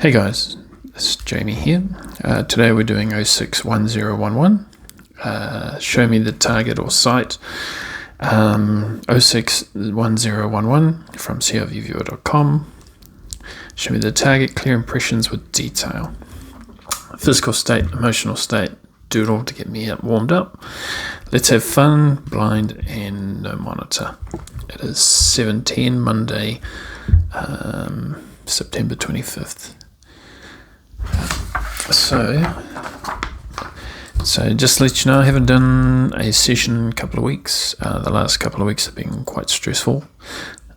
Hey guys, it's Jamie here. Today we're doing 061011. Show me the target or site. 061011 from crvviewer.com. Show me the target, clear impressions with detail. Physical state, emotional state, doodle to get me warmed up. Let's have fun, blind and no monitor. It is 7:10 Monday, September 25th. So just to let you know, I haven't done a session in a couple of weeks. The last couple of weeks have been quite stressful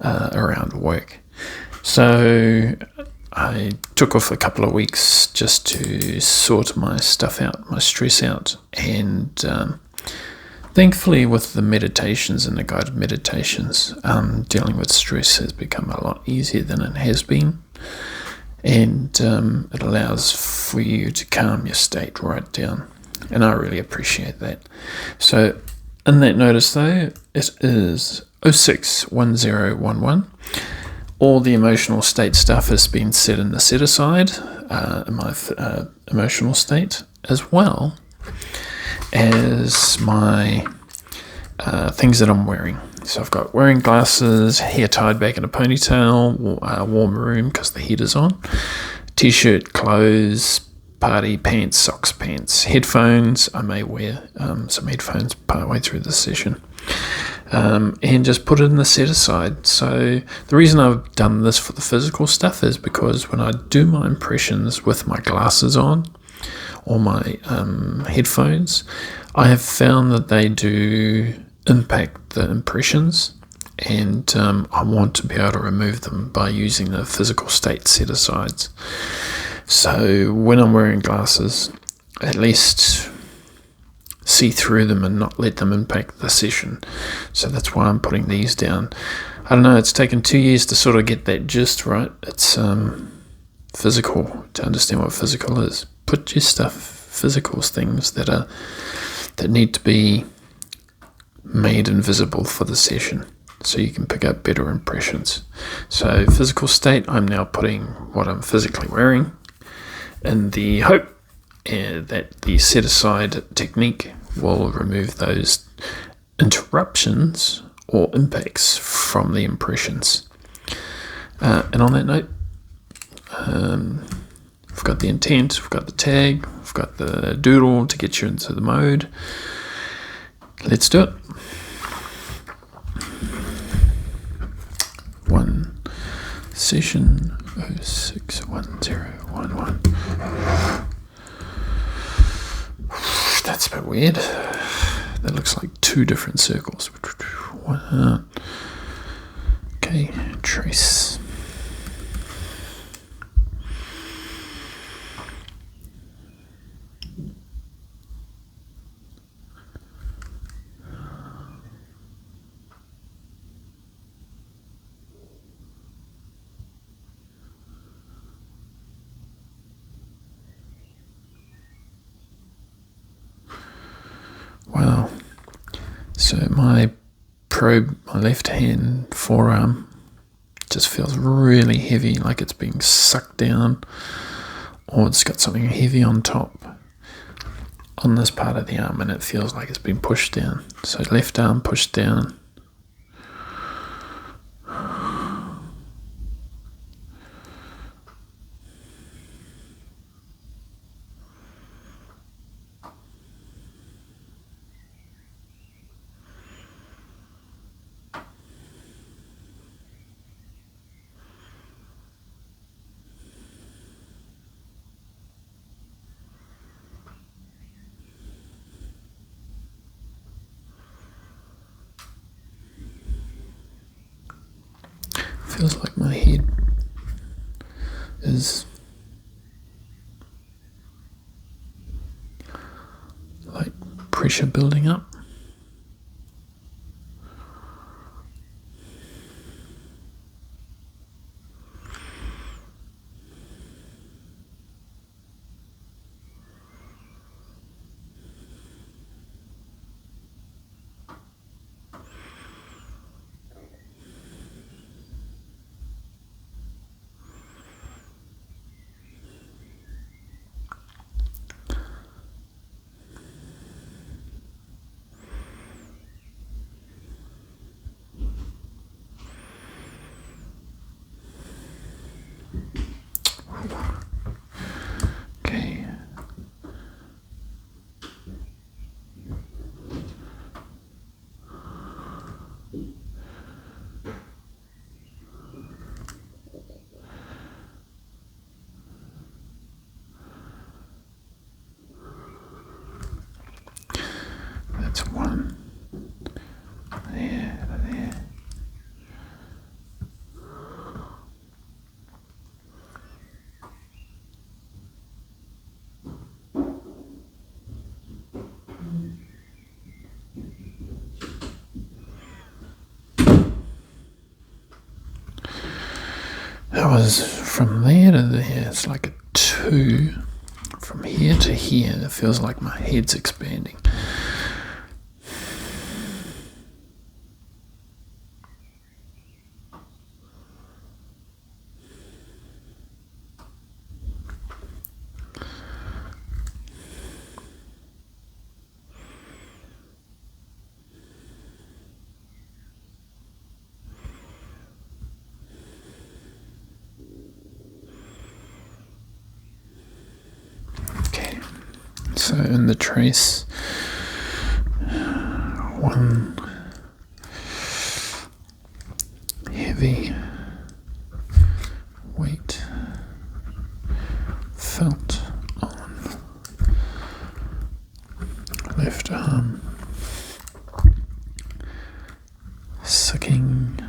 around work. So I took off a couple of weeks just to sort my stuff out, my stress out. And thankfully with the meditations and the guided meditations, dealing with stress has become a lot easier than it has been. And it allows for you to calm your state right down, and I really appreciate that. So in that notice though, it is 061011. All the emotional state stuff has been set in the set aside in my emotional state, as well as my things that I'm wearing. So I've got wearing glasses, hair tied back in a ponytail, warm room because the heater's on, t-shirt, clothes, party pants, socks, pants, headphones. I may wear some headphones partway through the session, and just put it in the set aside. So the reason I've done this for the physical stuff is because when I do my impressions with my glasses on or my headphones, I have found that they do impact the impressions, and I want to be able to remove them by using the physical state set asides. So when I'm wearing glasses, at least see through them and not let them impact the session. So that's why I'm putting these down. I don't know, it's taken 2 years to sort of get that gist right. It's physical, to understand what physical is. Put your stuff, physicals, things that need to be made invisible for the session so you can pick up better impressions. So physical state, I'm now putting what I'm physically wearing in the hope that the set aside technique will remove those interruptions or impacts from the impressions. And on that note, we've got the intent, we've got the tag, we've got the doodle to get you into the mode. Let's do it. One session 061011. That's a bit weird. That looks like two different circles. Okay, trace. Wow. So my left hand forearm just feels really heavy, like it's being sucked down, or it's got something heavy on top on this part of the arm, and it feels like it's been pushed down. So left arm pushed down. Feels like my head is like pressure building up. That was from there to there. It's like a 2. From here to here, it feels like my head's expanding. So in the trace, 1 heavy weight felt on left arm, sucking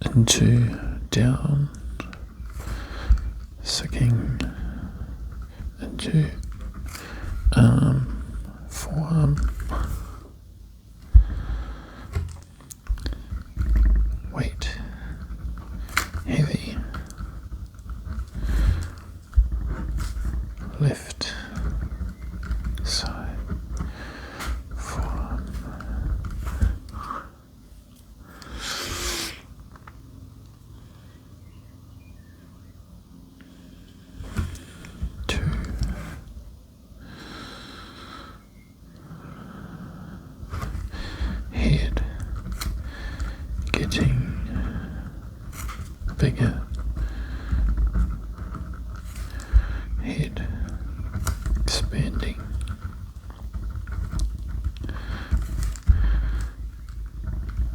into down, sucking into arm, forearm, weight, heavy, left side, forearm, head getting bigger, head expanding,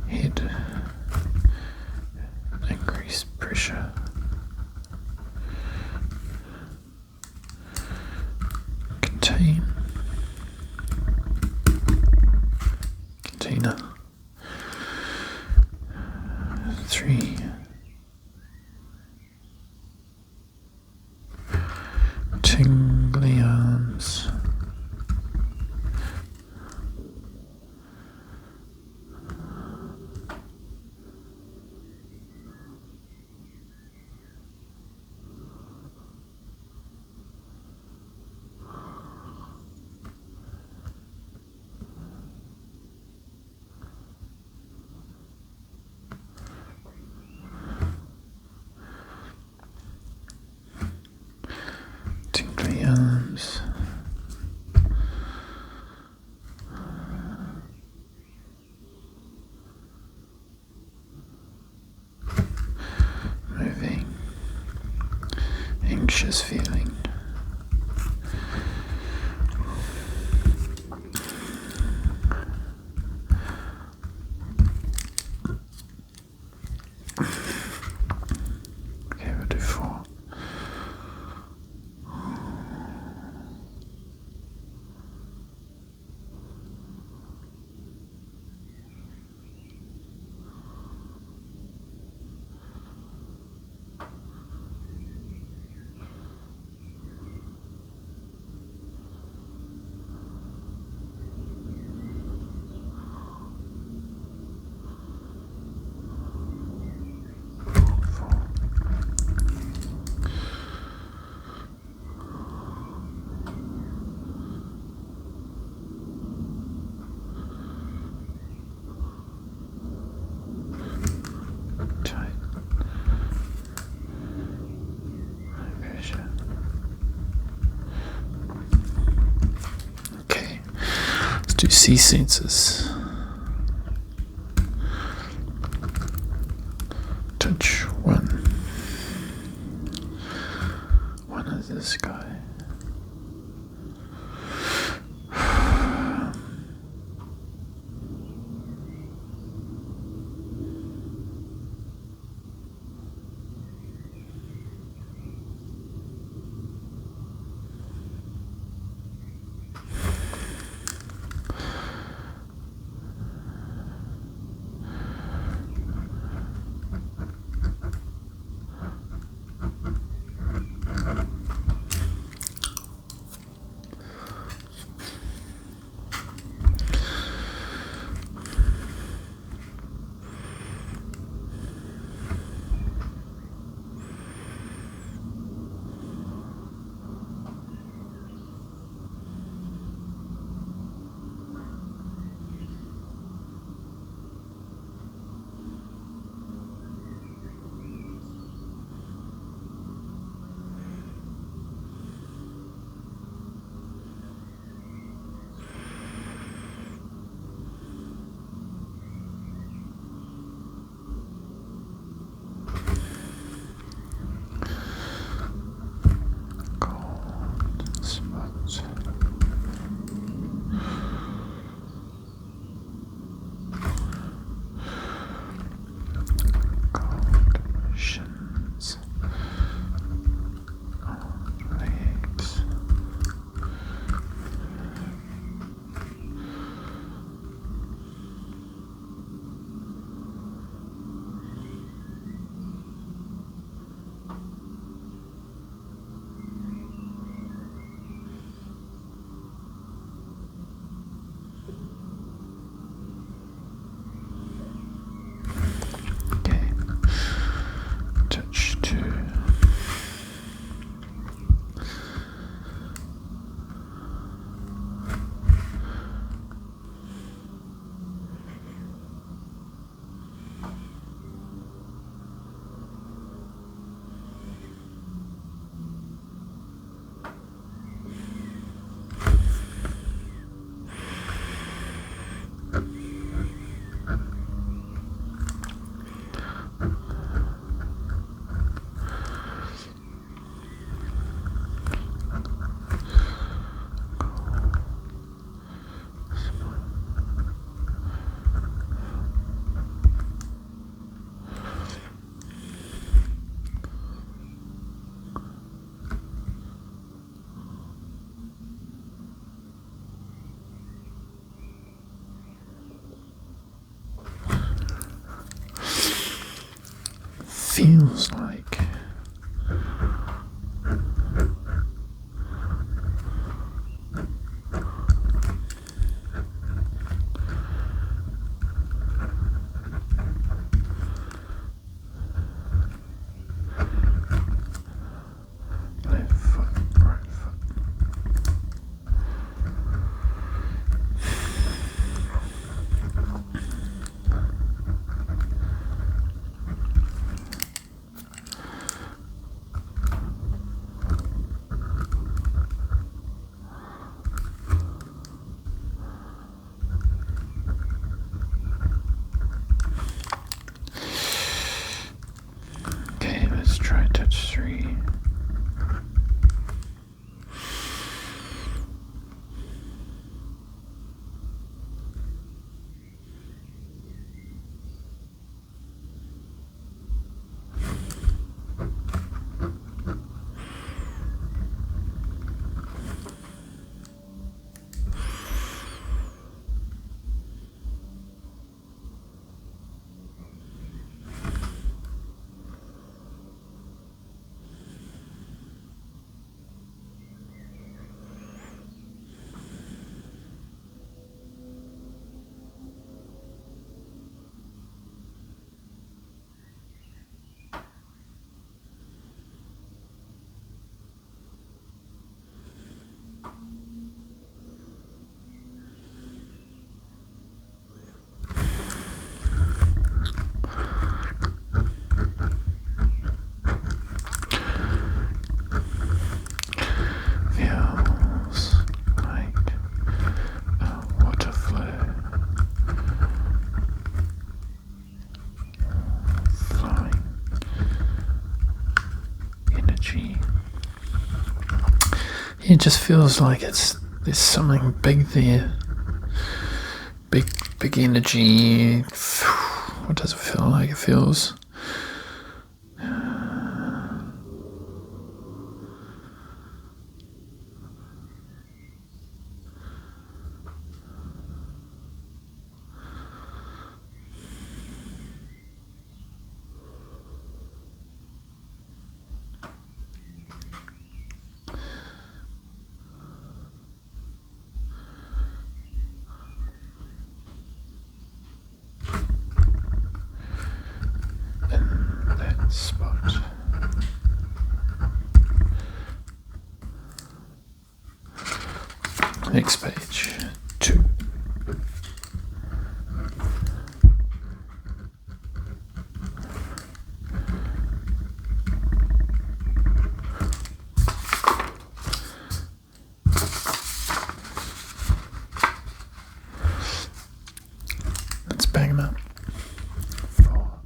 head increased pressure, container, 3, tingly arms, tingly arms, moving, anxious feeling, okay, we'll do 4. Tight. High pressure. Okay, let's do C sensors. Touch 1. 1 is this guy. feels like. Left foot, right foot. Okay, let's try touch 3. Feels like a water flow flowing energy. It just feels like there's something big there. Big energy. What does it feel like? It feels in that spot. Next page, 2. Let's bang them up. 4.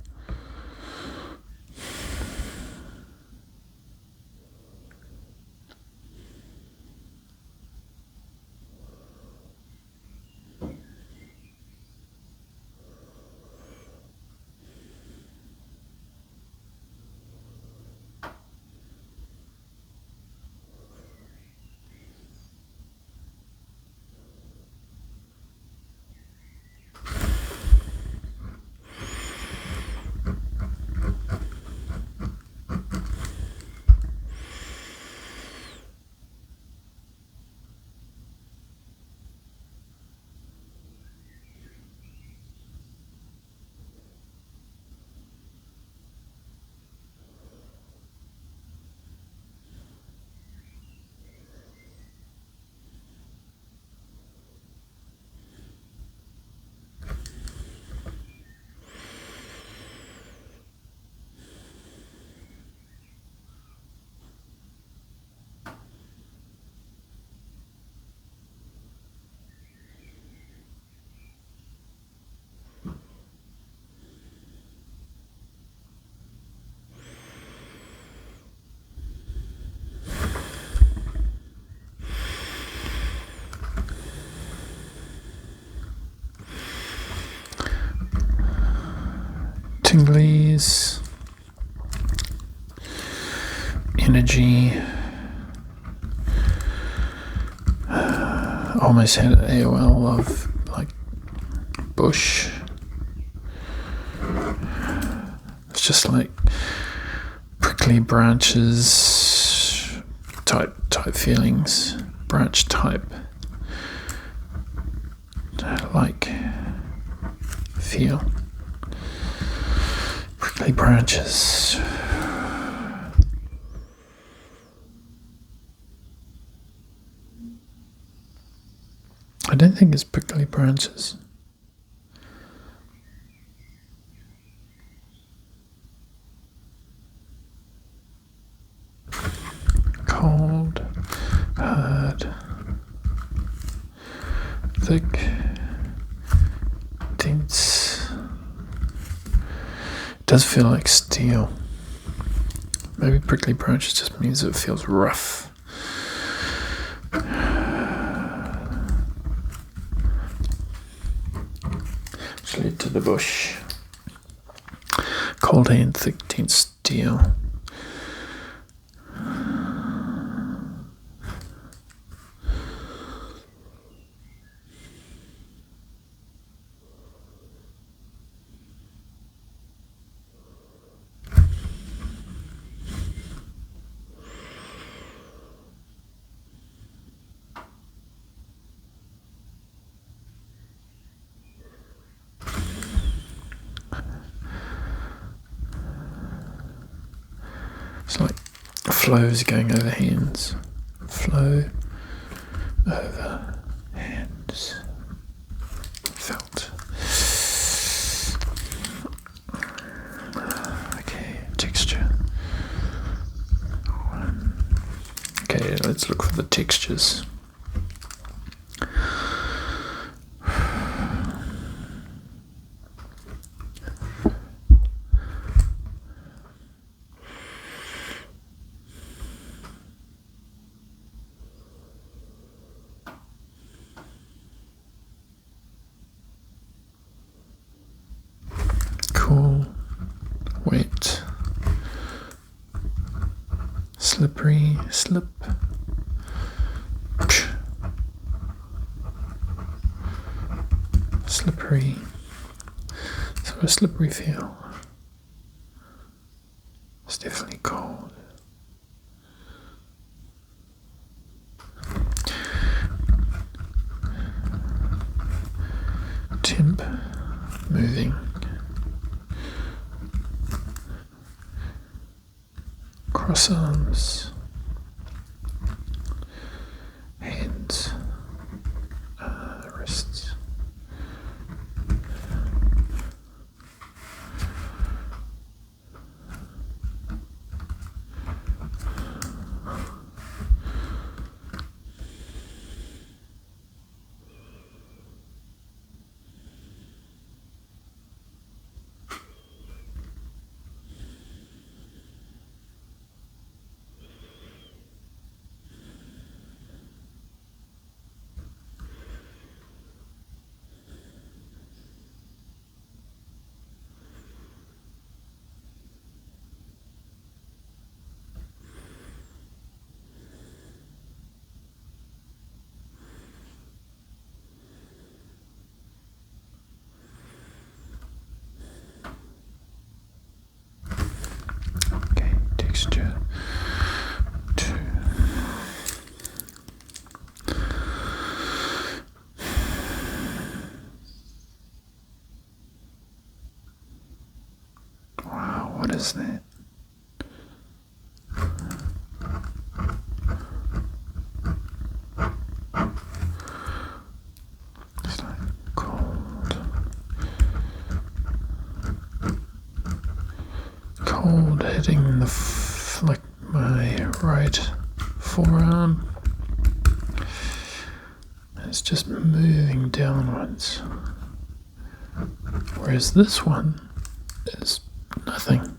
Tinglies, energy. Almost had AOL of like bush. It's just like prickly branches, type feelings, branch type, like feel, prickly branches. I don't think it's prickly branches. Cold, hard, thick, dense. It does feel like steel. Maybe prickly branches just means it feels rough. Let's lead to the bush. Cold hand, thick, dense steel. It's like flows going over hands. Flow over hands. Felt. Okay, texture. Okay, let's look for the textures. Cool, wet, slippery, slip, slippery, so a slippery feel. It's definitely cold. Temp, moving. Cross arms, hands, wrists. Texture 2. Wow, what is that? It's like cold hitting the like my right forearm. It's just moving downwards, whereas this one is nothing,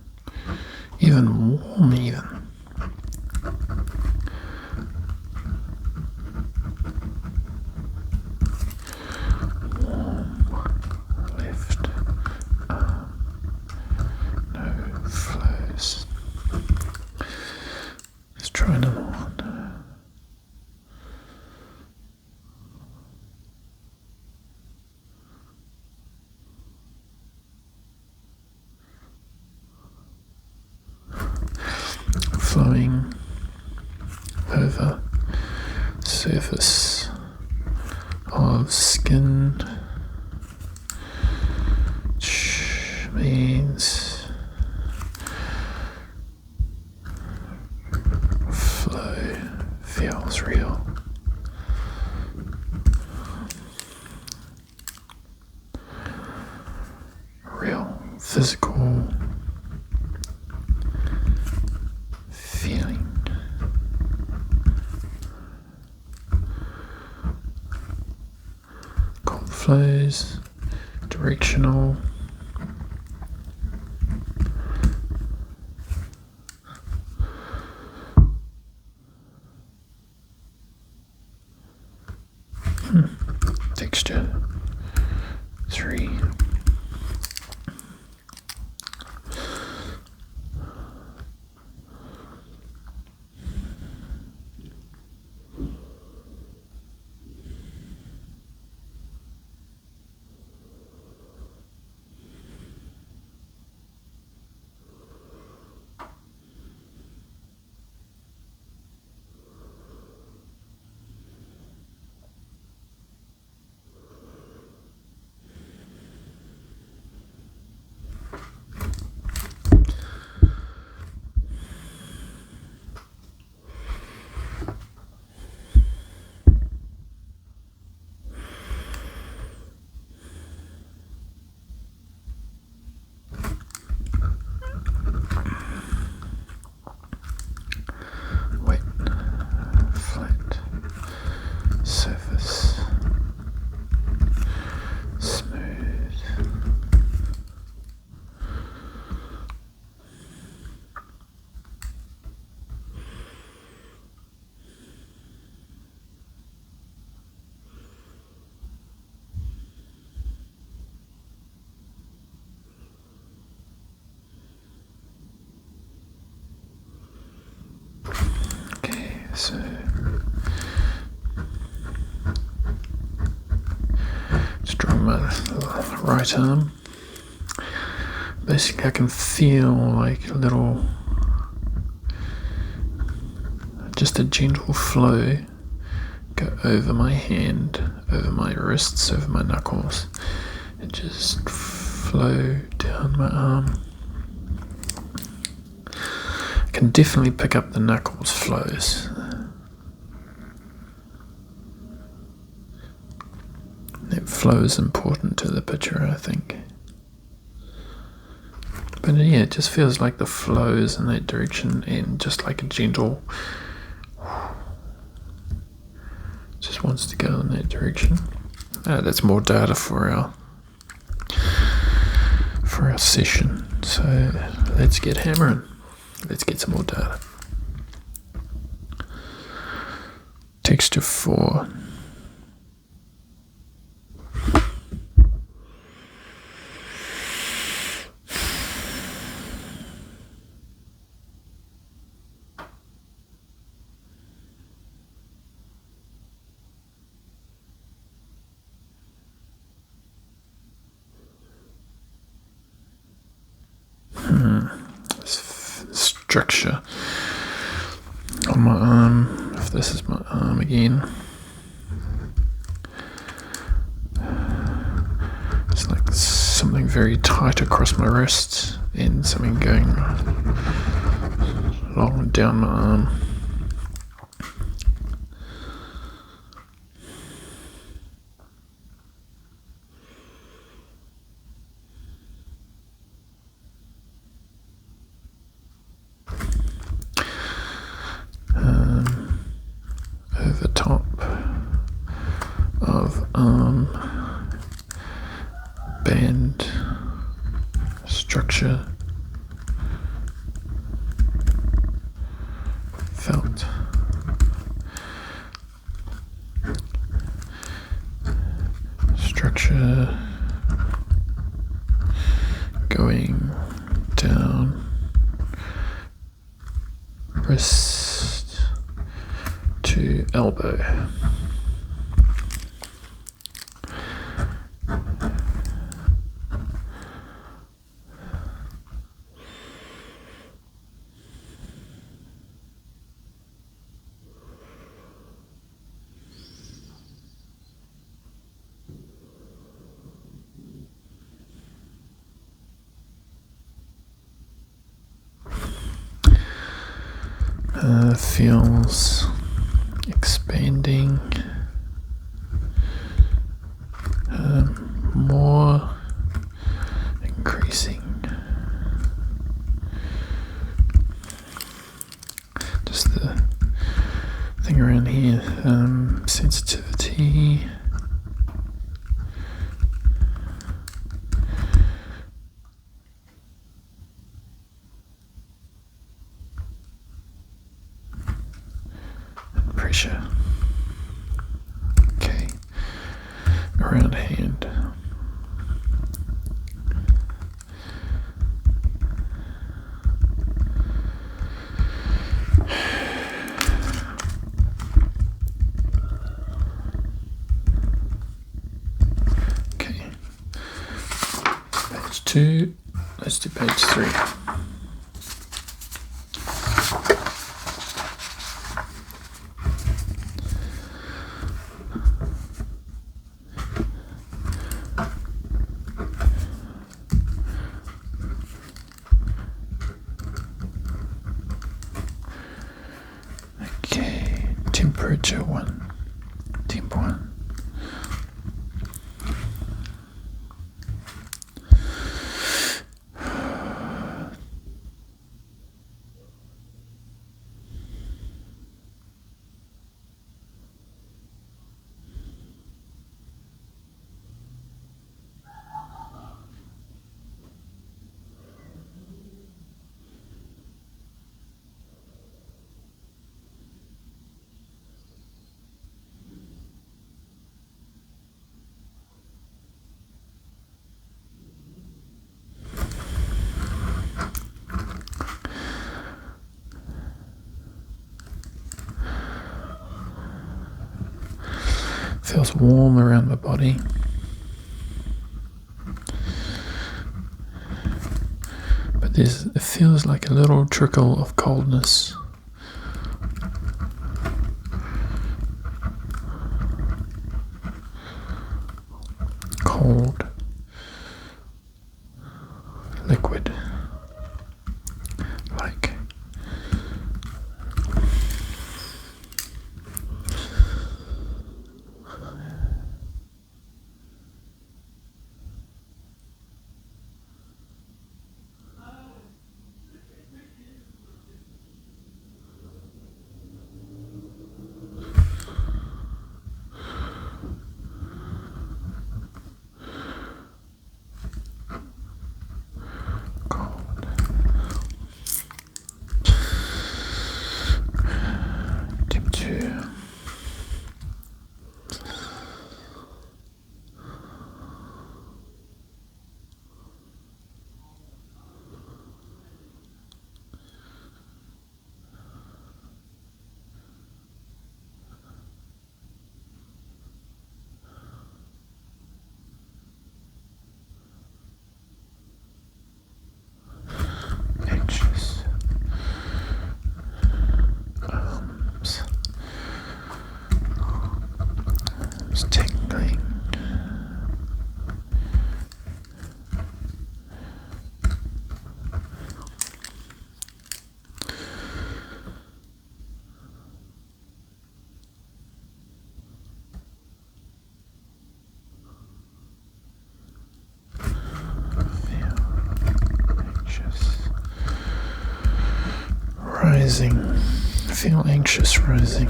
even warm even. Warm left arm, no flows. Let's try another one. means flow feels real. Real physical feeling. Cold flows, directional. Texture 3. Surface smooth. Okay, so draw my right arm. Basically I can feel like a little, just a gentle flow go over my hand, over my wrists, over my knuckles, and just flow down my arm. I can definitely pick up the knuckles flows. That flow is important to the picture, I think. But yeah, it just feels like the flows in that direction, and just like a gentle, just wants to go in that direction. That's more data for our session. So let's get hammering. Let's get some more data. Texture 4. Structure on my arm, if this is my arm again, it's like something very tight across my wrists and something going long down my arm. Over top of arm band structure, felt, structure going down wrist to elbow. feels expanding, more increasing. Just the thing around here, sensitivity. Pressure. Okay, around hand. Okay, page 2, let's do page 3. Temperature 1, temp 1. Feels warm around my body. But it feels like a little trickle of coldness. Cold liquid. Like anxious. It's tingling. Rising. Feel anxious rising.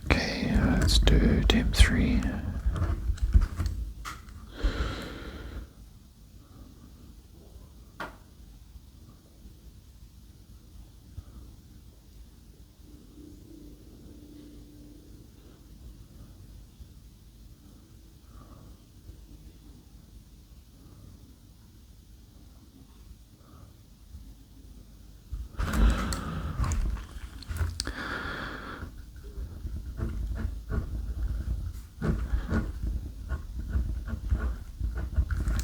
Okay, let's do temp 3.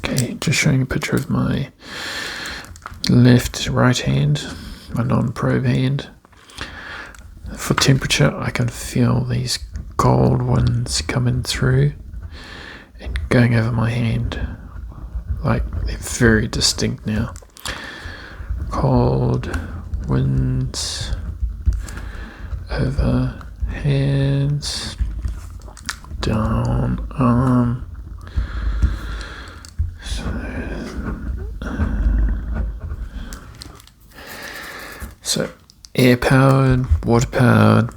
Okay, just showing a picture of my right hand, my non-probe hand. For temperature, I can feel these cold winds coming through and going over my hand. Like, they're very distinct now. cold winds over hands, down arm. So air powered, water,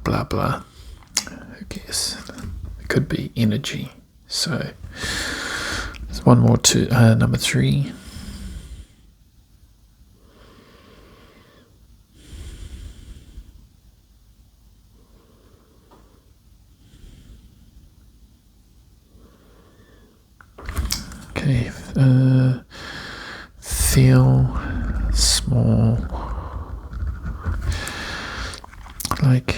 blah blah. Who cares? It could be energy. So there's one more to number 3. Okay, feel small, like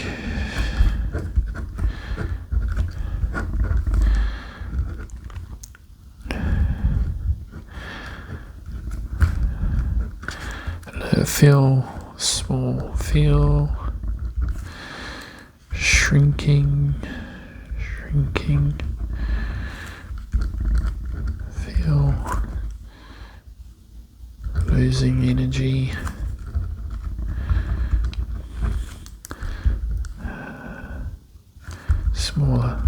feel small, feel shrinking, feel losing energy, smaller.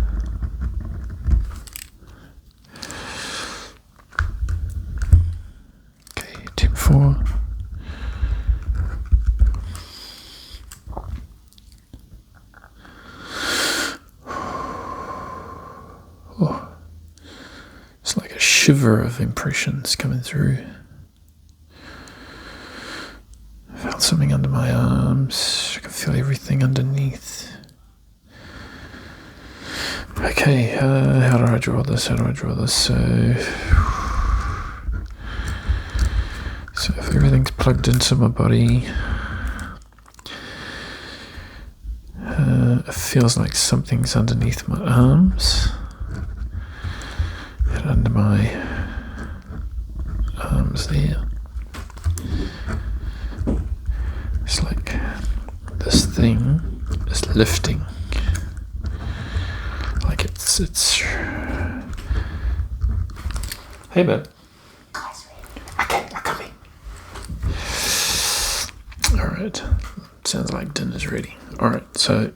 Okay, tip 4. Oh, it's like a shiver of impressions coming through. I felt something under my arms. I can feel everything underneath. Okay, how do I draw this? So if everything's plugged into my body, it feels like something's underneath my arms and under my arms there. It's like this thing is lifting. Like it's Hey babe. Okay, I'm coming. Alright. Sounds like dinner's ready. Alright, so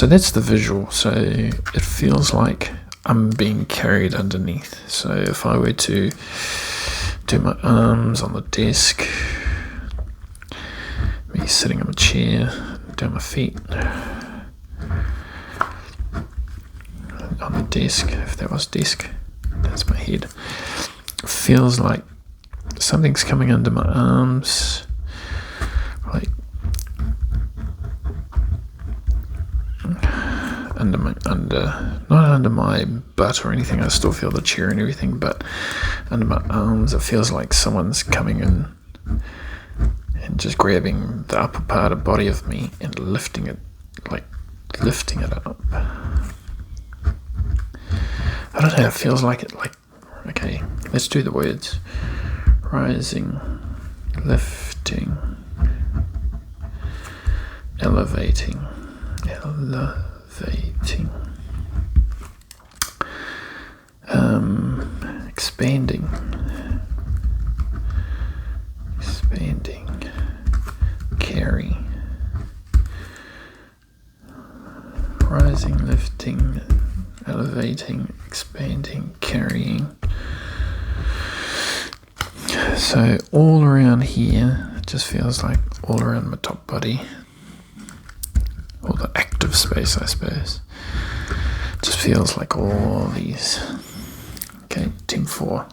that's the visual. So it feels like I'm being carried underneath. So if I were to do my arms on the desk, me sitting on a chair, down my feet on the desk, if that was desk, that's my head. It feels like something's coming under my arms, like not under my butt or anything. I still feel the chair and everything, but under my arms it feels like someone's coming in and just grabbing the upper part of body of me and lifting it up. I don't know, it feels like it, like, okay, let's do the words. Rising, lifting, elevating, expanding, carry, rising, lifting, elevating, expanding, carrying. So all around here, it just feels like all around my top body, all the active space, I suppose. It just feels like all these. Okay, team 4.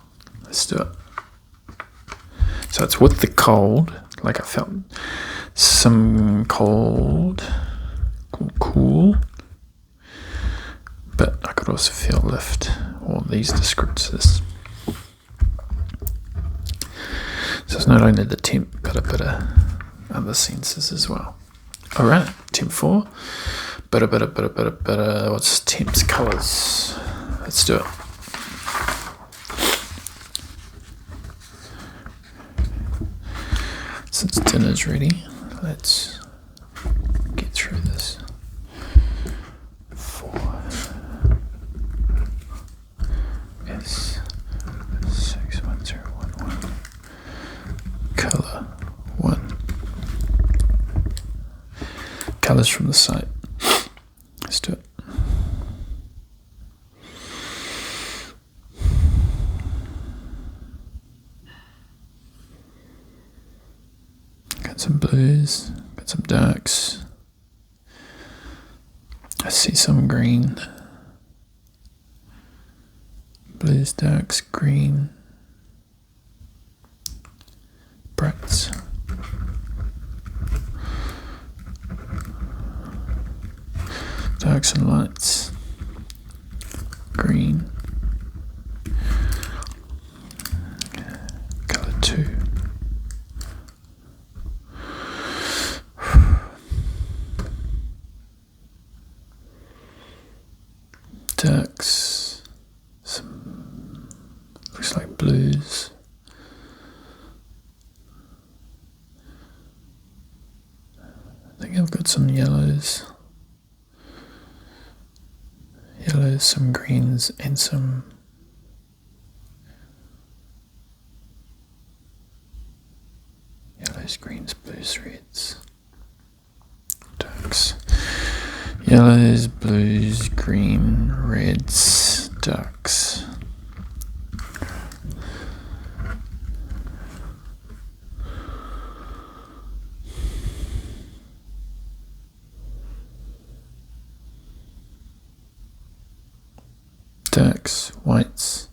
Let's do it. So it's with the cold, like I felt some cold, cool, but I could also feel lift, all these descriptors. So it's not only the temp, but a bit of other senses as well. Alright, temp 4, what's temp's colours? Let's do it. Since dinner's ready, let's get through this. 4 S 6 1 colours from the site. Let's do it. Got some blues, got some darks. I see some green. Blues, darks, green. Brights. Darks and lights. Green. Colour 2. Darks. Some looks like blues. I think I've got some yellows. Yellows, some greens, and some yellows, greens, blues, reds. Darks. Yellows, blues, green, reds, darks. Darks, whites.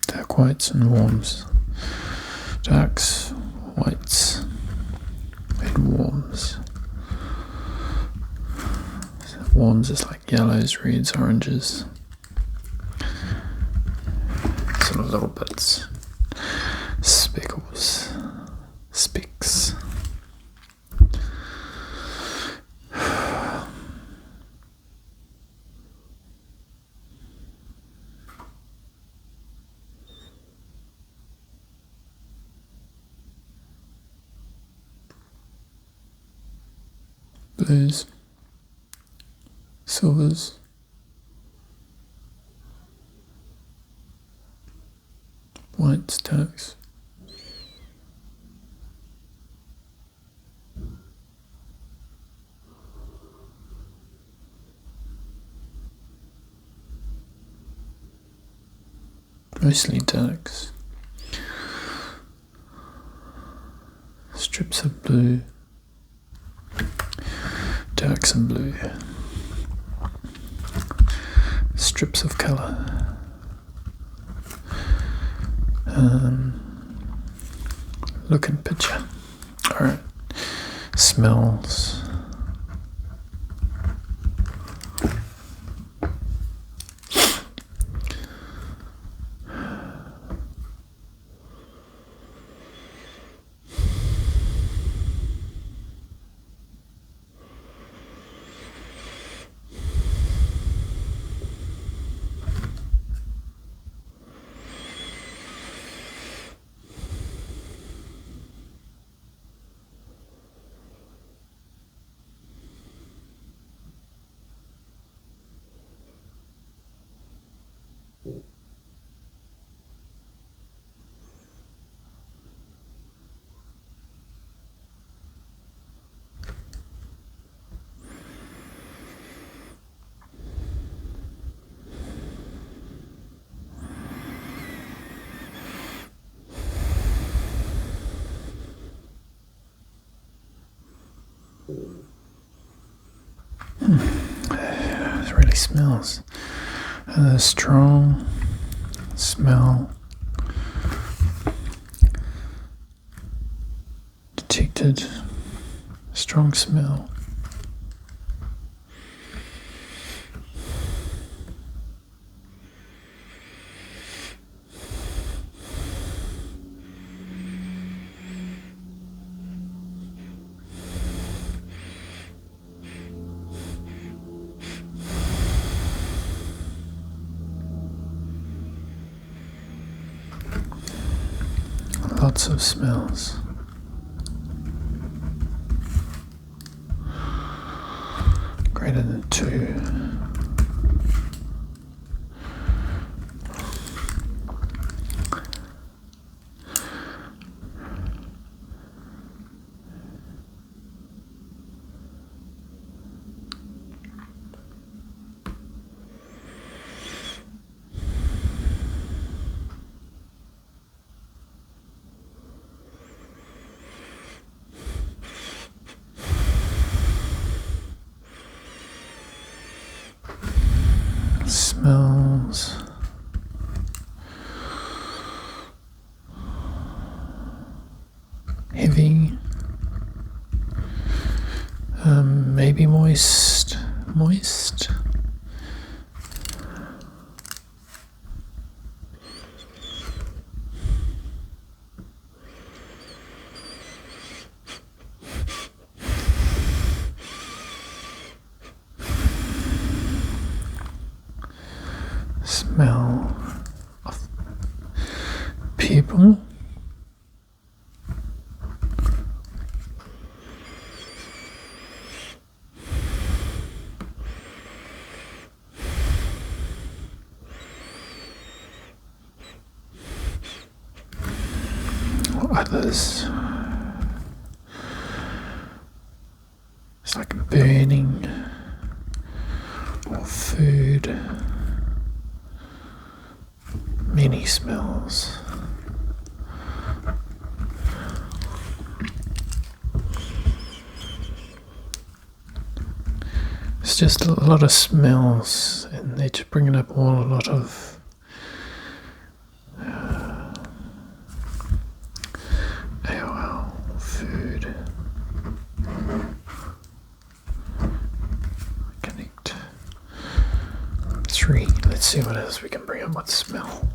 Dark whites and warms. Darks, whites, and warms. So warms is like yellows, reds, oranges. Sort of little bits. Speckles, specks. Blues, silvers, whites, darks. Mostly darks. Strips of blue. Darks and blue. Strips of colour. Look and picture. Alright. Smells. It really smells. Strong smell detected. Strong smell. Lots of smells. Greater than 2. maybe moist. Moist. Smell of people. Others. It's like burning or food. Many smells. It's just a lot of smells, and they're just bringing up a lot of food. Connect 3. Let's see what else we can bring up. What smell?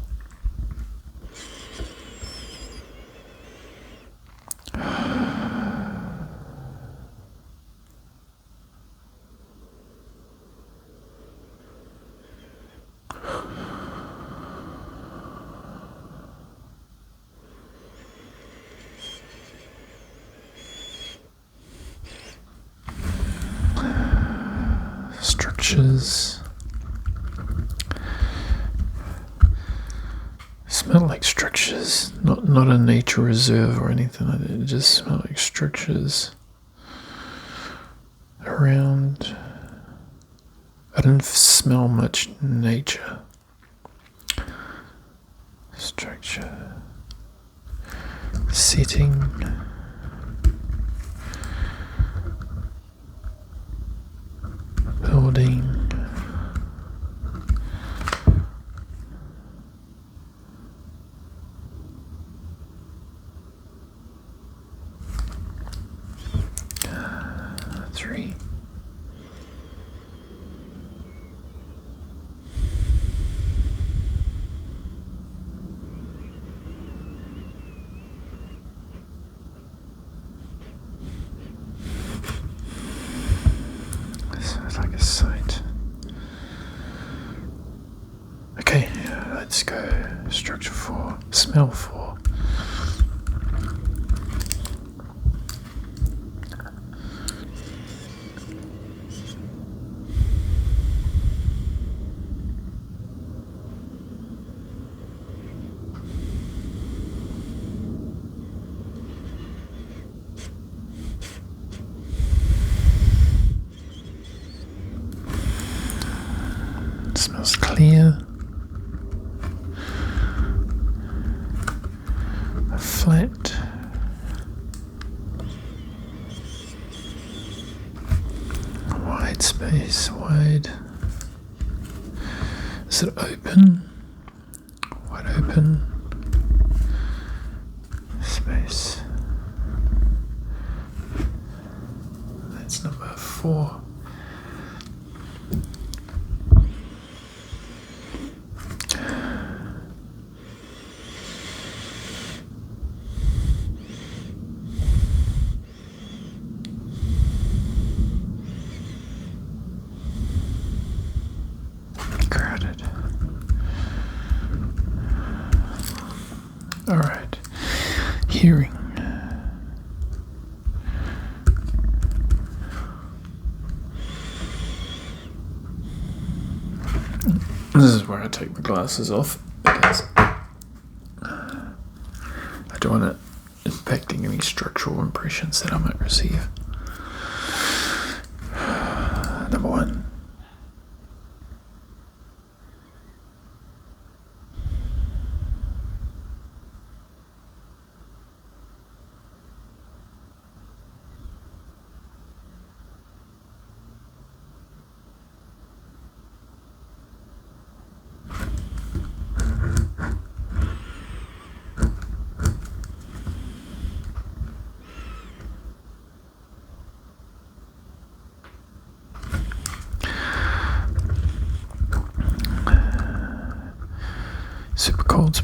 Structures. Smell like structures, not a nature reserve or anything like that. It just smell like structures around. I didn't smell much nature. Structure. Setting. Building. Three. Sounds like a sight. Okay, let's go. Structure 4. Smell 4. Smells clear, flat, wide space, wide. Is it open? Wide open space. That's number 4. Crowded. All right. Hearing. This is where I take my glasses off because I don't want it impacting any structural impressions that I might receive. Number 1.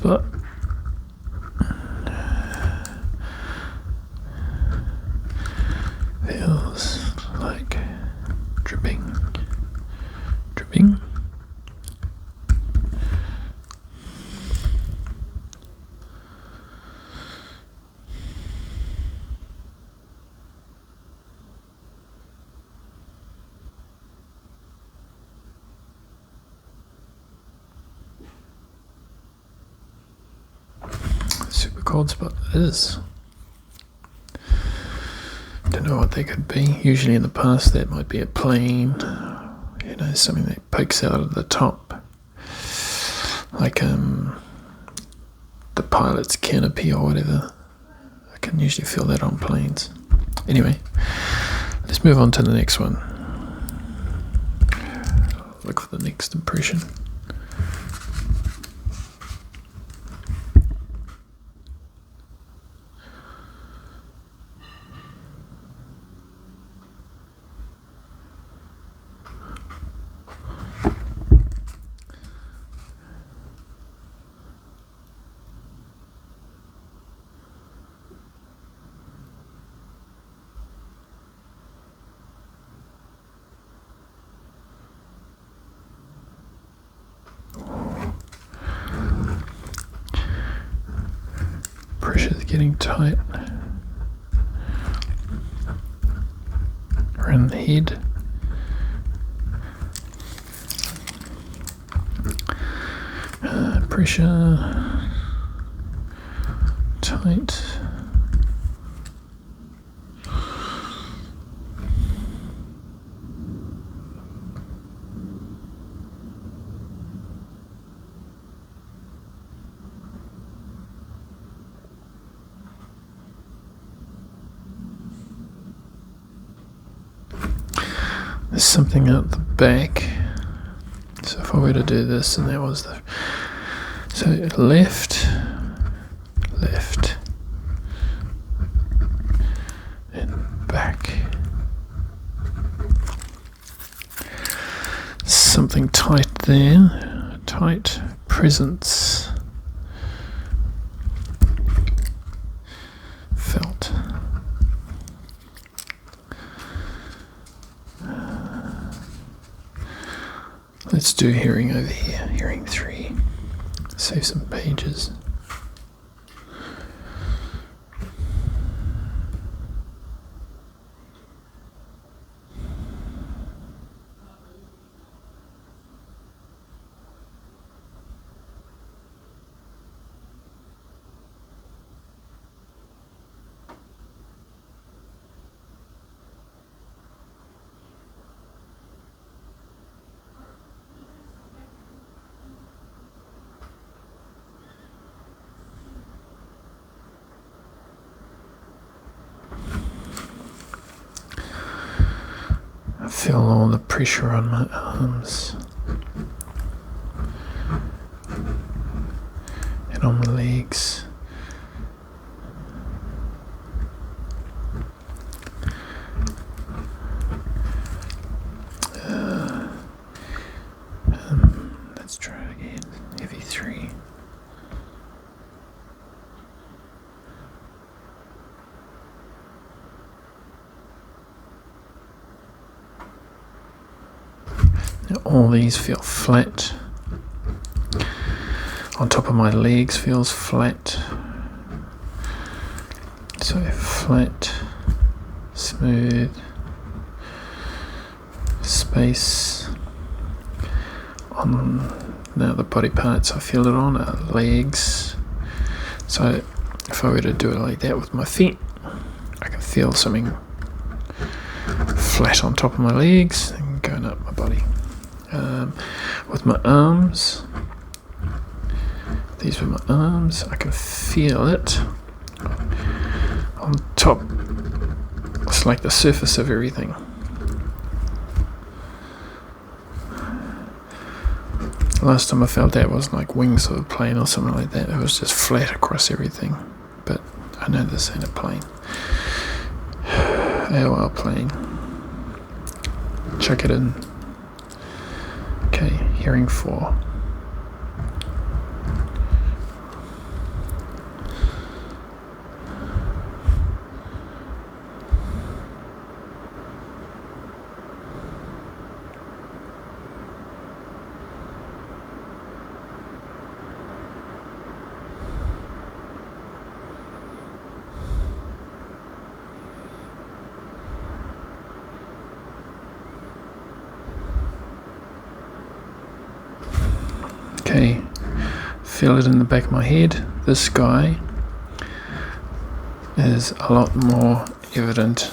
spot. Feels like dripping. Super cold spot it is. Don't know what they could be. Usually in the past that might be a plane, something that pokes out of the top, like the pilot's canopy or whatever. I can usually feel that on planes. Anyway, let's move on to the next one. Look for the next impression. Pressure's getting tight around the head. Pressure tight. There's something out the back. So if I were to do this, and that was the left, and back. Something tight there. Tight presence. Felt. Let's do hearing over here, hearing 3. Save some pages. I feel all the pressure on my arms and on my legs. Let's try it again. Heavy 3. Now all these feel flat. On top of my legs feels flat. So flat, smooth, space. On now the body parts I feel it on are legs. So if I were to do it like that with my feet, I can feel something flat on top of my legs and going up my body. With my arms, these were my arms, I can feel it on top. It's like the surface of everything. Last time I felt that was like wings of a plane or something like that. It was just flat across everything. But I know this ain't a plane. AOL plane. Chuck it in. Okay, hearing 4. feel it in the back of my head. This guy is a lot more evident.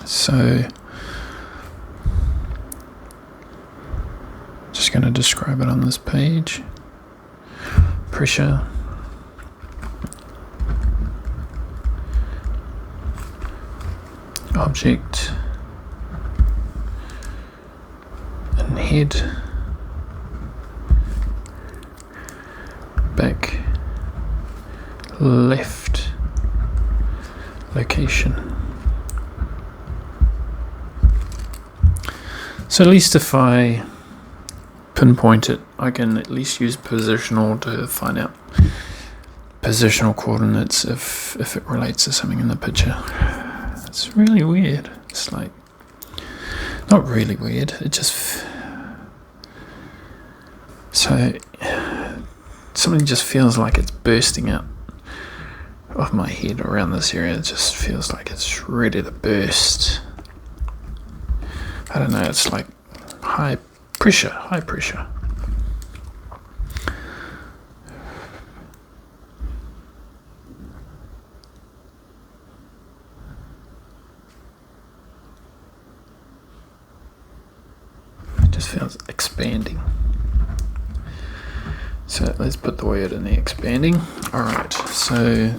So just going to describe it on this page. Pressure, object, and head, back, left, location. So at least if I pinpoint it, I can at least use positional to find out positional coordinates if it relates to something in the picture. It's really weird. It's like, not really weird, it just, so something just feels like it's bursting out of my head around this area. It just feels like it's ready to burst. I don't know, it's like high pressure. It just feels expanding. So let's put the word in there, expanding. Alright, so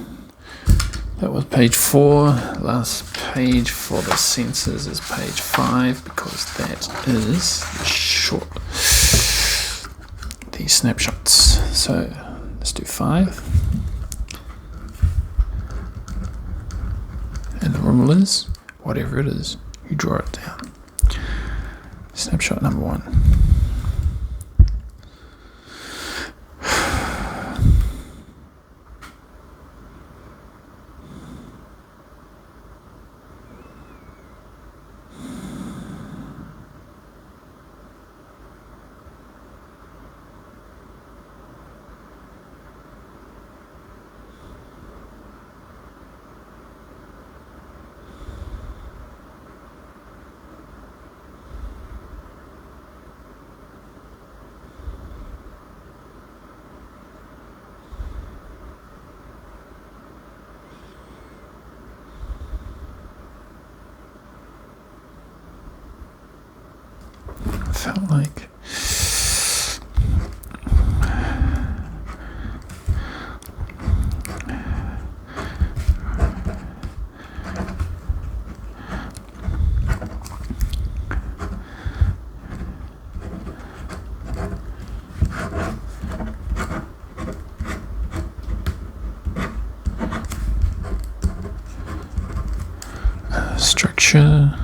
that was page 4. Last page for the sensors is page 5, because that is the snapshots. So let's do 5. And the rule is, whatever it is, you draw it down. Snapshot number 1. Felt like structure,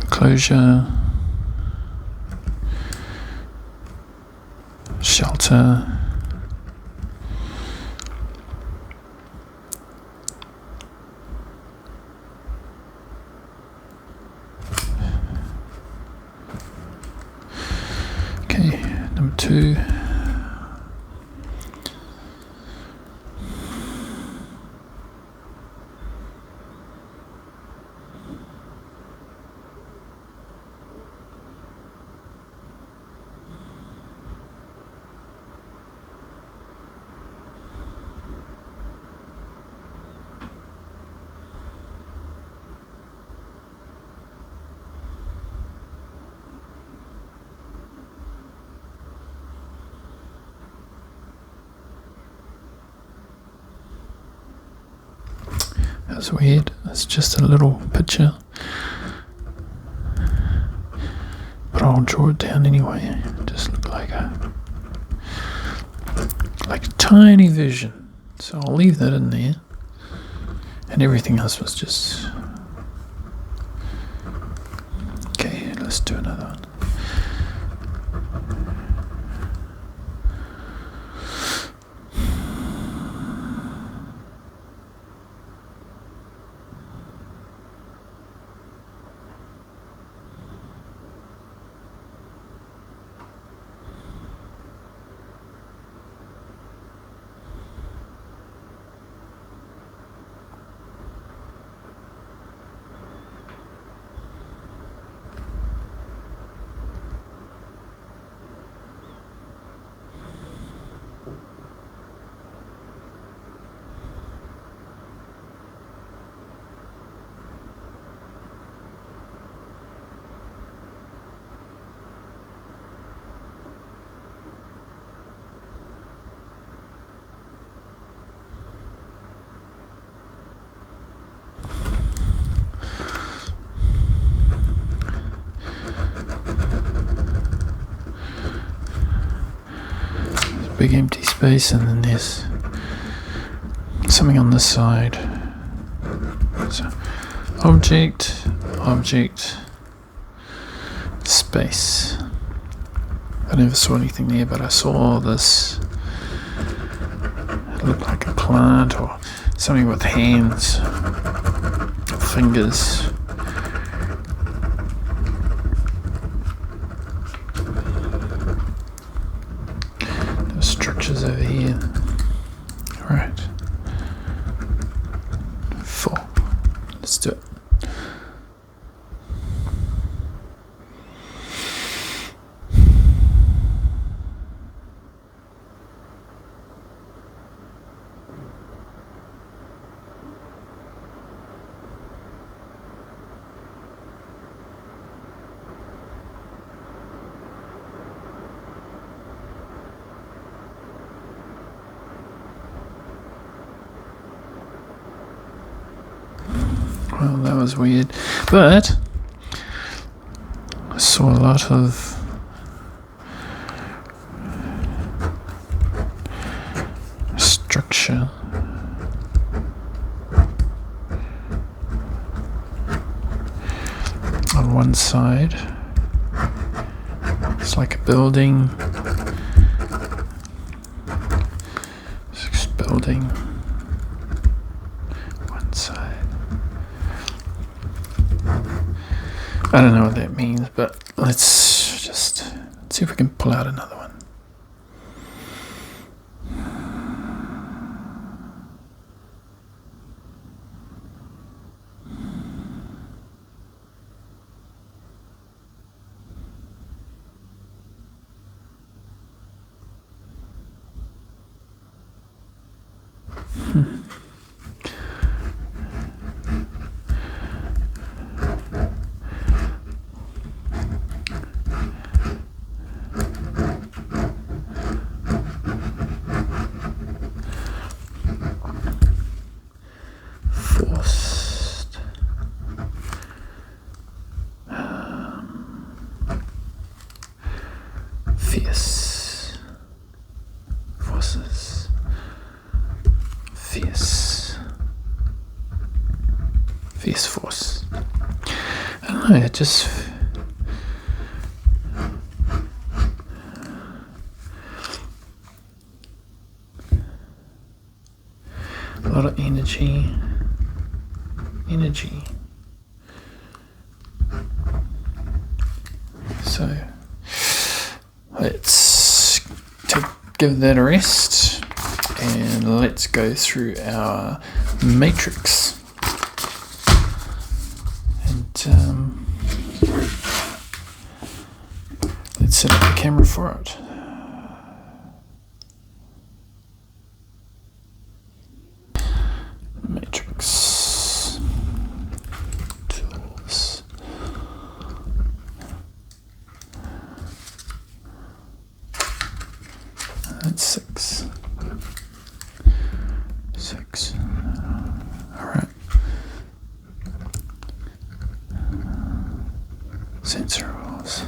enclosure, shelter, okay, number 2. That's weird. It's just a little picture, but I'll draw it down anyway. Just look like a tiny vision. So I'll leave that in there, and everything else was just okay. Let's do another one. big empty space, and then there's something on this side. So object, object, space. I never saw anything there, but I saw this. It looked like a plant or something with hands, fingers. There's structures over here. Right. 4. Let's do it. Well, that was weird, but I saw a lot of structure. On one side, it's like a building. It's building. One side. I don't know what that means, but let's just see if we can pull out another one. Forced. Fierce. Forces. Fierce. Fierce force. I don't know, it just... a lot of energy. So let's give that a rest, and let's go through our matrix. And let's set up the camera for it. Matrix tools. That's 6. All right. Sensorals.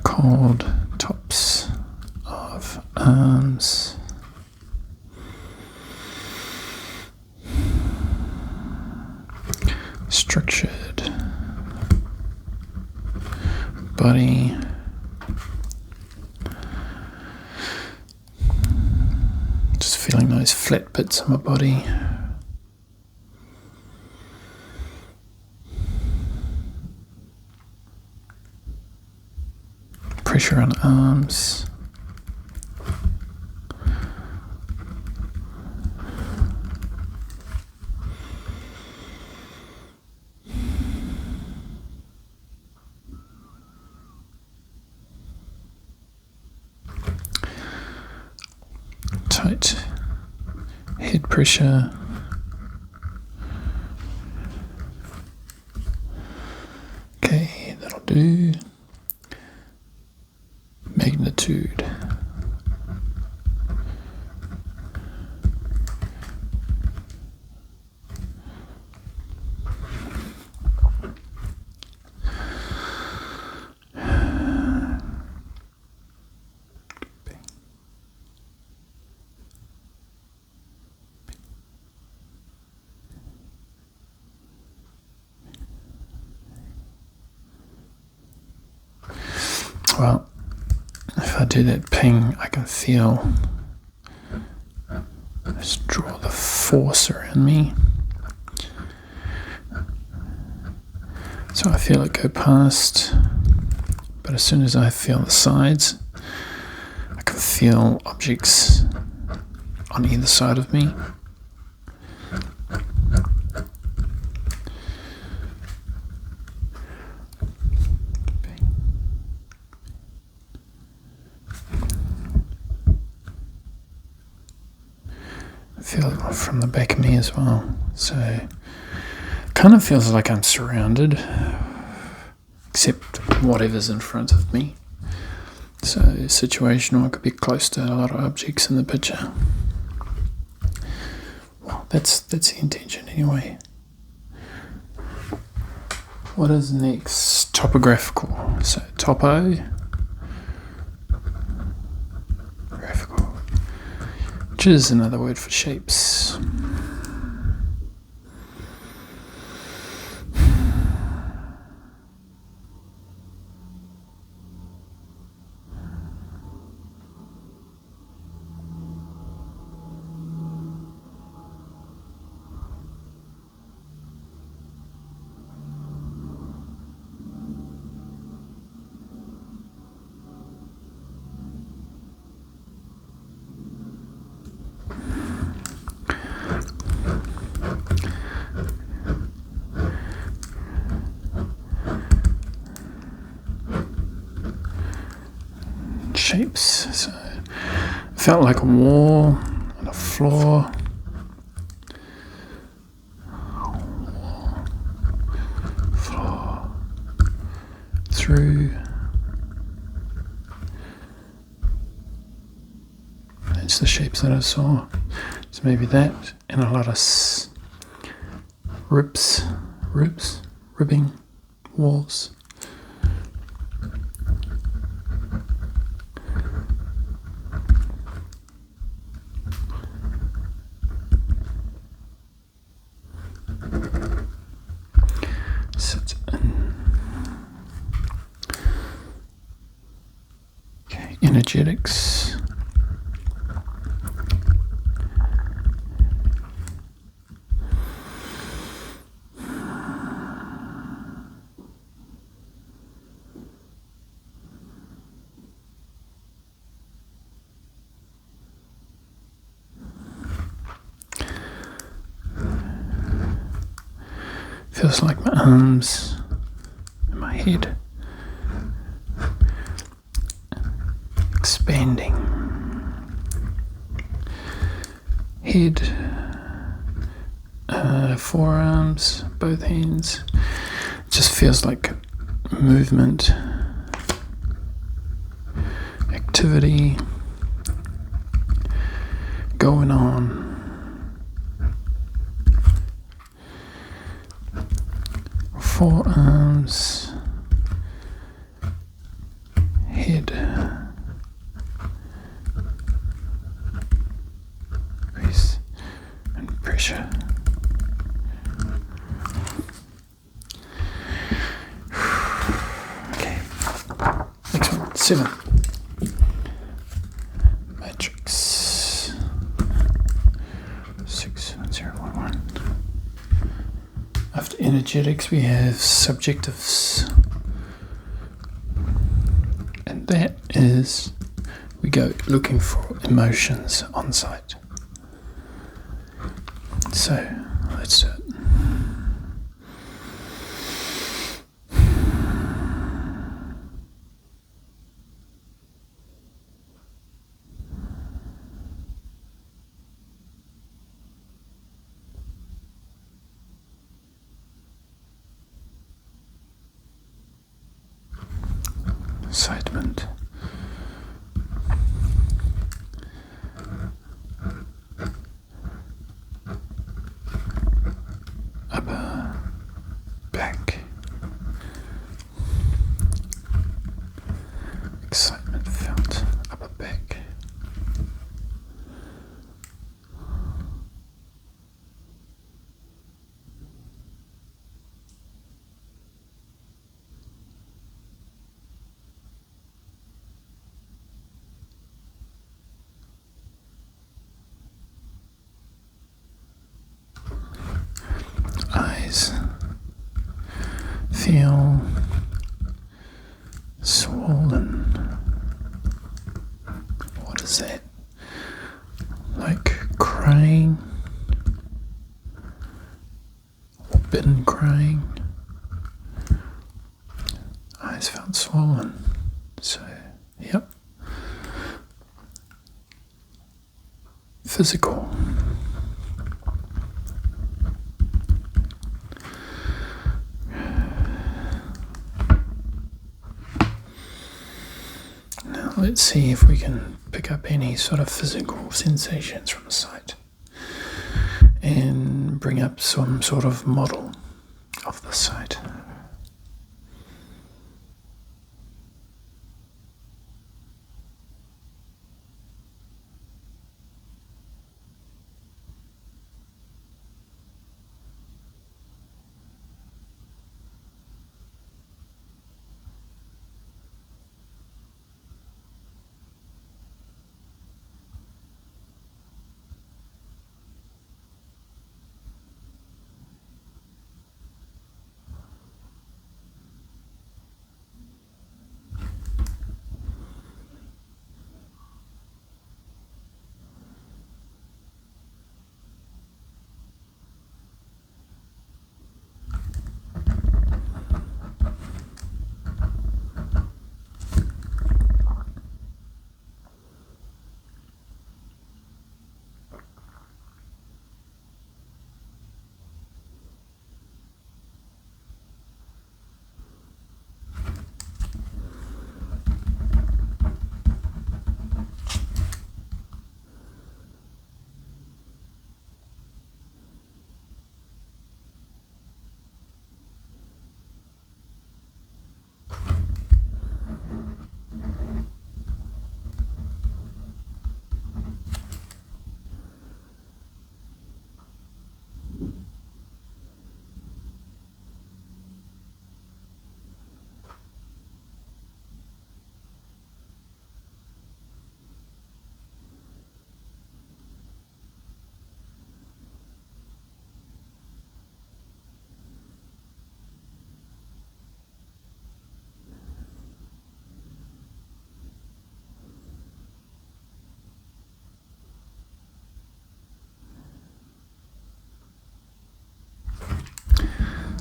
Cold tops of arms. Structured body. Just feeling those flat bits of my body. Pressure on arms. Tight head pressure. Okay, that'll do. Magnitude. Well, if I do that ping, I can feel, let's draw the force around me. So I feel it go past, but as soon as I feel the sides, I can feel objects on either side of me. I feel it from the back of me as well. So it kind of feels like I'm surrounded, except whatever's in front of me. So situational, I could be close to a lot of objects in the picture. Well, that's the intention anyway. What is next? Topographical. So topo, graphical, which is another word for shapes. Shapes. So it felt like a wall and a floor. Floor. Through. That's the shapes that I saw. So maybe that and a lot of ribbing walls. Sit in. Okay, energetics. Feels like my arms and my head expanding. Head, forearms, both hands. It just feels like movement, activity going on. Forearms, head, release and pressure. Okay, next one, 7. Matrix 61011. After energetics, we have subjectives, and that is we go looking for emotions on site. So let's do it. Excitement. Upper back. Excitement felt. Upper back. eyes feel swollen. What is that? Like crying? Or been crying? Eyes felt swollen. So, yep. Physical. Now let's see if we can pick up any sort of physical sensations from the site and bring up some sort of model of the site.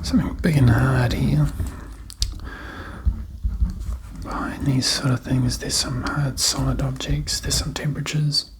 Something big and hard here. Behind these sort of things, there's some hard solid objects, there's some temperatures.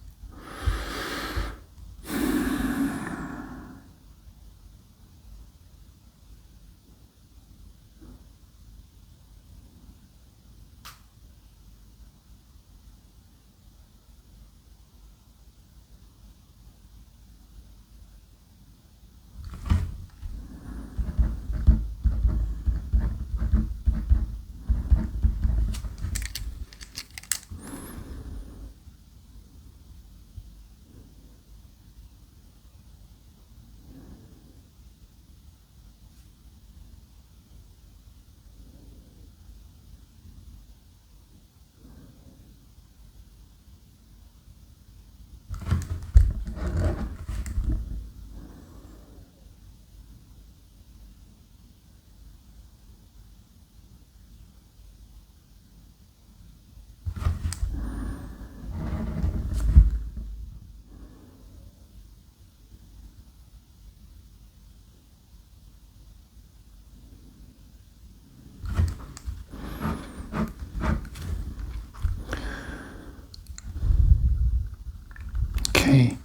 Okay,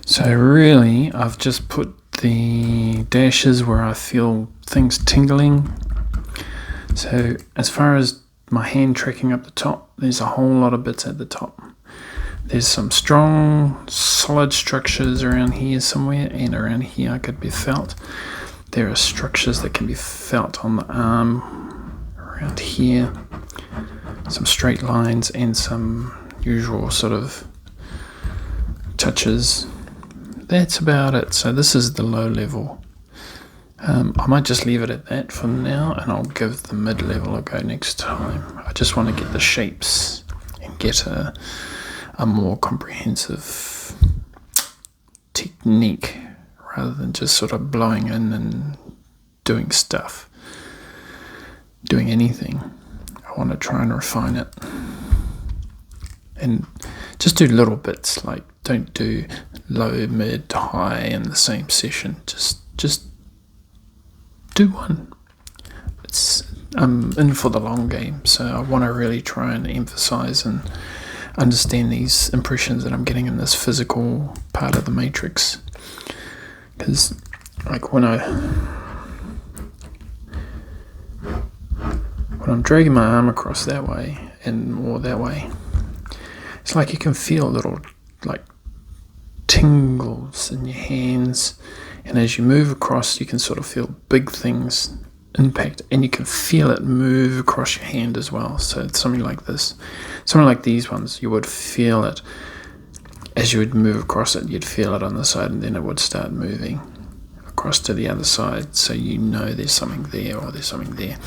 so really I've just put the dashes where I feel things tingling. So as far as my hand tracking up the top, there's a whole lot of bits at the top. There's some strong solid structures around here somewhere, and around here could be felt. There are structures that can be felt on the arm around here, some straight lines and some usual sort of touches. That's about it. So this is the low level. I might just leave it at that for now, and I'll give the mid-level a go next time. I just want to get the shapes and get a more comprehensive technique rather than just sort of blowing in and doing stuff, doing anything, I want to try and refine it. And just do little bits, like don't do low, mid, high in the same session. Just do one. I'm in for the long game, so I want to really try and emphasize and understand these impressions that I'm getting in this physical part of the matrix. Because like when I'm dragging my arm across that way and more that way, it's like you can feel little like tingles in your hands, and as you move across you can sort of feel big things impact, and you can feel it move across your hand as well. So it's something like this, something like these ones, you would feel it as you would move across it. You'd feel it on the side, and then it would start moving across to the other side, so you know there's something there or there's something there.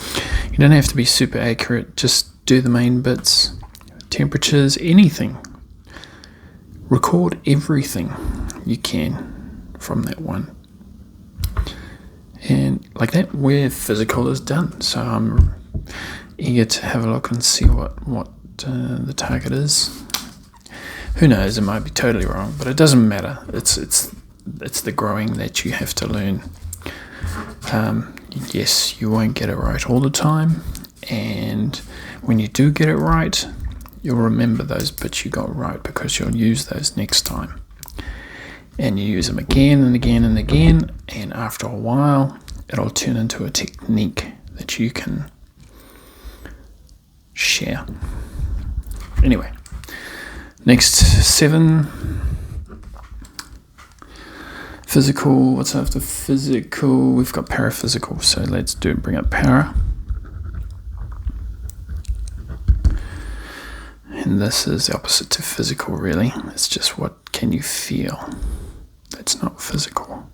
You don't have to be super accurate, just do the main bits, temperatures, anything. Record everything you can from that one. And like that, where physical is done. So I'm eager to have a look and see what the target is. Who knows? It might be totally wrong, but it doesn't matter. It's the growing that you have to learn. Yes, you won't get it right all the time, and when you do get it right, you'll remember those bits you got right, because you'll use those next time. And you use them again and again and again, and after a while it'll turn into a technique that you can share. Anyway, next 7. Physical. What's after physical? We've got paraphysical, so let's bring up para. And this is the opposite to physical, really. It's just what can you feel. That's not physical.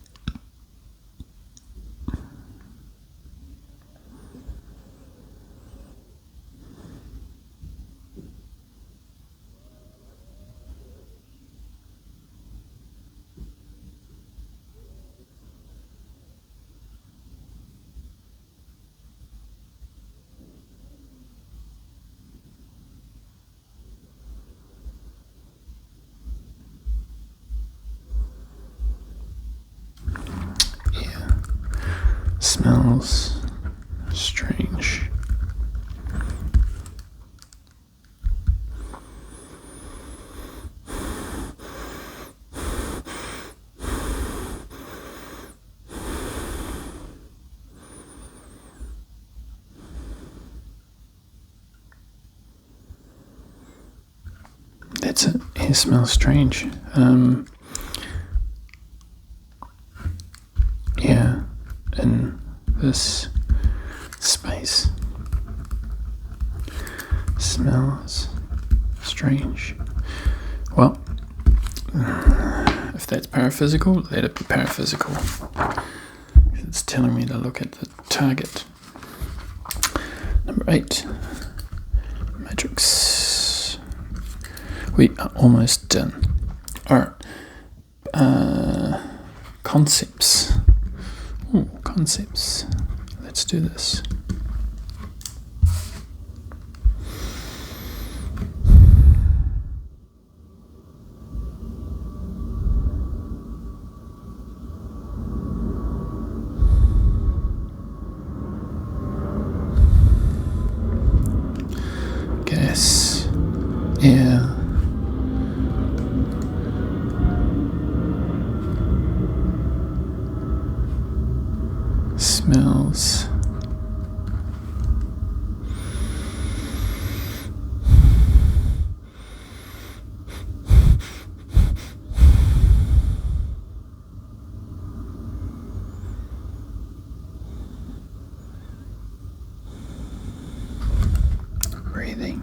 Smells strange. That's it. It smells strange. Yeah, in this space. Smells strange. Well, if that's paraphysical, let it be paraphysical. It's telling me to look at the target. Number 8, matrix. We are almost done. Alright. Concepts. Ooh, concepts. Let's do this. Gas, air, smells, breathing.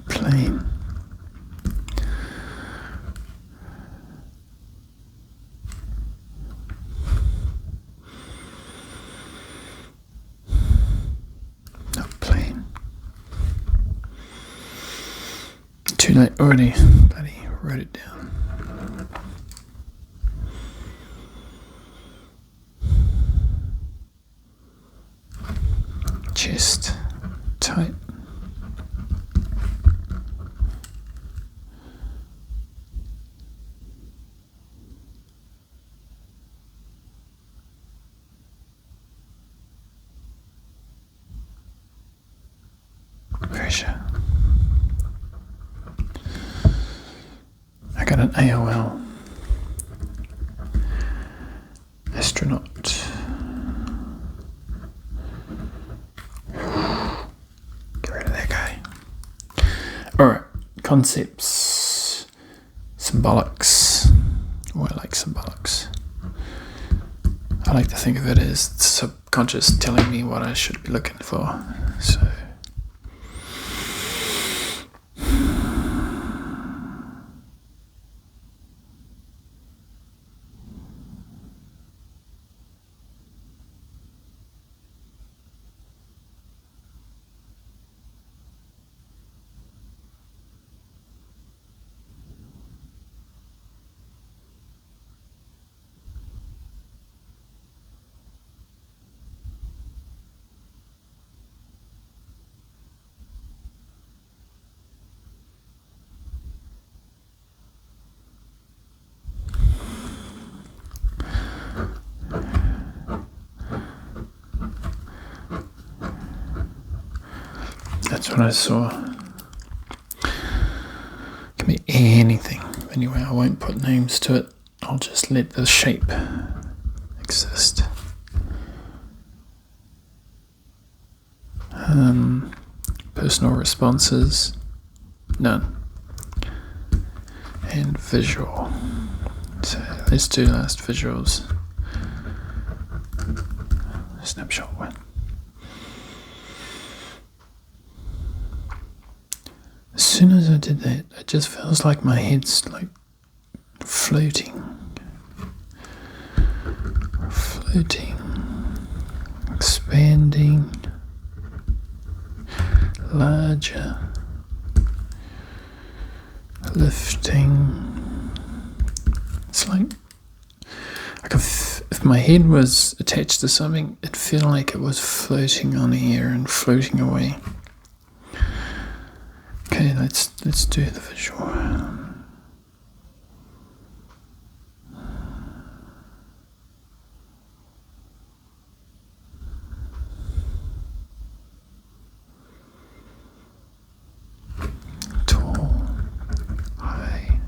Plane. Too late already. Bloody wrote it down. Chest tight. Pressure. I got an AOL. Astronaut. Get rid of that guy. Alright, concepts. Symbolics. Oh, I like symbolics. I like to think of it as subconscious telling me what I should be looking for. So that's what I saw. Can be anything. Anyway, I won't put names to it. I'll just let the shape exist. Personal responses, none. And visual. So let's do last visuals. Snapshot one. As soon as I did that, it just feels like my head's like floating, expanding, larger, lifting. It's like if my head was attached to something, it'd feel like it was floating on air and floating away. Okay, let's do the visual. Tall, high.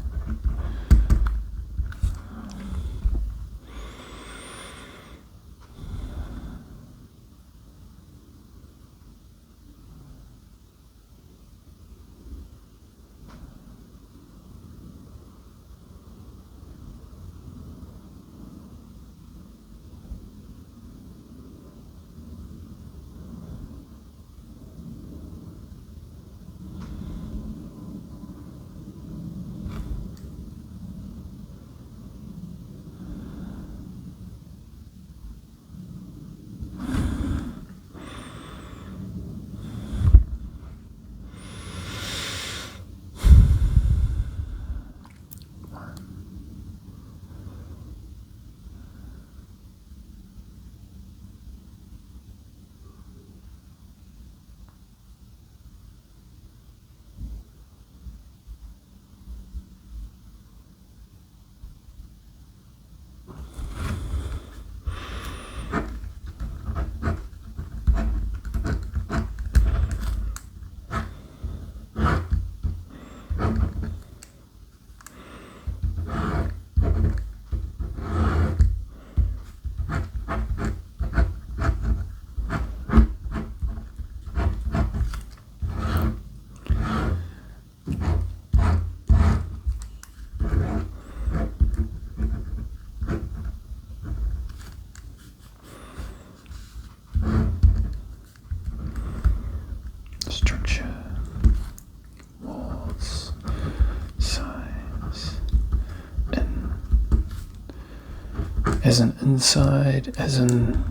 As in inside, as in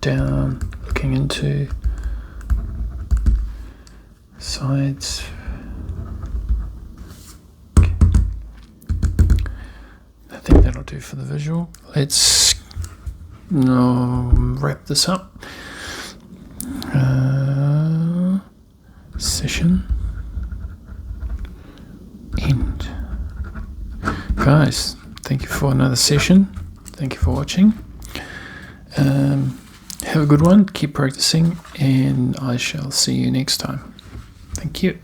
down, looking into sides, do for the visual. Let's wrap this up. Session end. Guys, thank you for another session. Thank you for watching. Have a good one. Keep practicing, and I shall see you next time. Thank you.